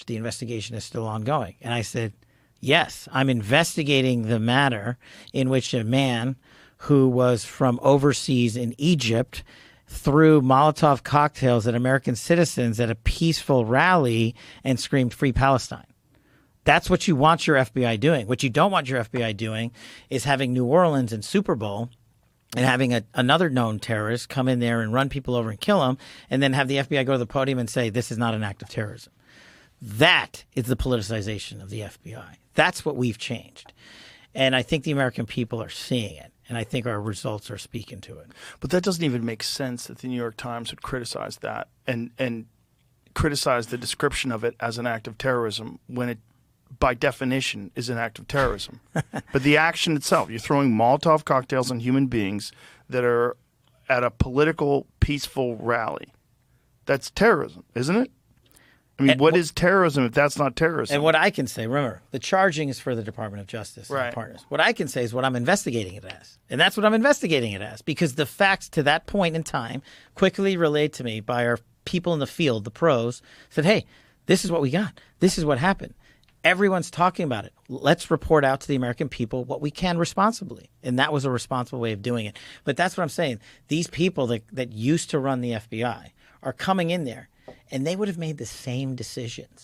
the investigation is still ongoing. And I said, yes, I'm investigating the matter in which a man who was from overseas in Egypt threw Molotov cocktails at American citizens at a peaceful rally and screamed "Free Palestine." That's what you want your FBI doing. What you don't want your FBI doing is having New Orleans and Super Bowl and having another known terrorist come in there and run people over and kill them, and then have the FBI go to the podium and say, this is not an act of terrorism. That is the politicization of the FBI. That's what we've changed. And I think the American people are seeing it. And I think our results are speaking to it. But that doesn't even make sense that the New York Times would criticize that and criticize the description of it as an act of terrorism when it, by definition, is an act of terrorism. But the action itself, you're throwing Molotov cocktails on human beings that are at a political, peaceful rally. That's terrorism, isn't it? I mean, what is terrorism if that's not terrorism? And what I can say, remember, the charging is for the Department of Justice and Right. the partners. What I can say is what I'm investigating it as. And that's what I'm investigating it as, because the facts to that point in time, quickly relayed to me by our people in the field, the pros, said, hey, this is what we got. This is what happened. Everyone's talking about it. Let's report out to the American people what we can responsibly. And that was a responsible way of doing it. But that's what I'm saying. These people that used to run the FBI are coming in there, and they would have made the same decisions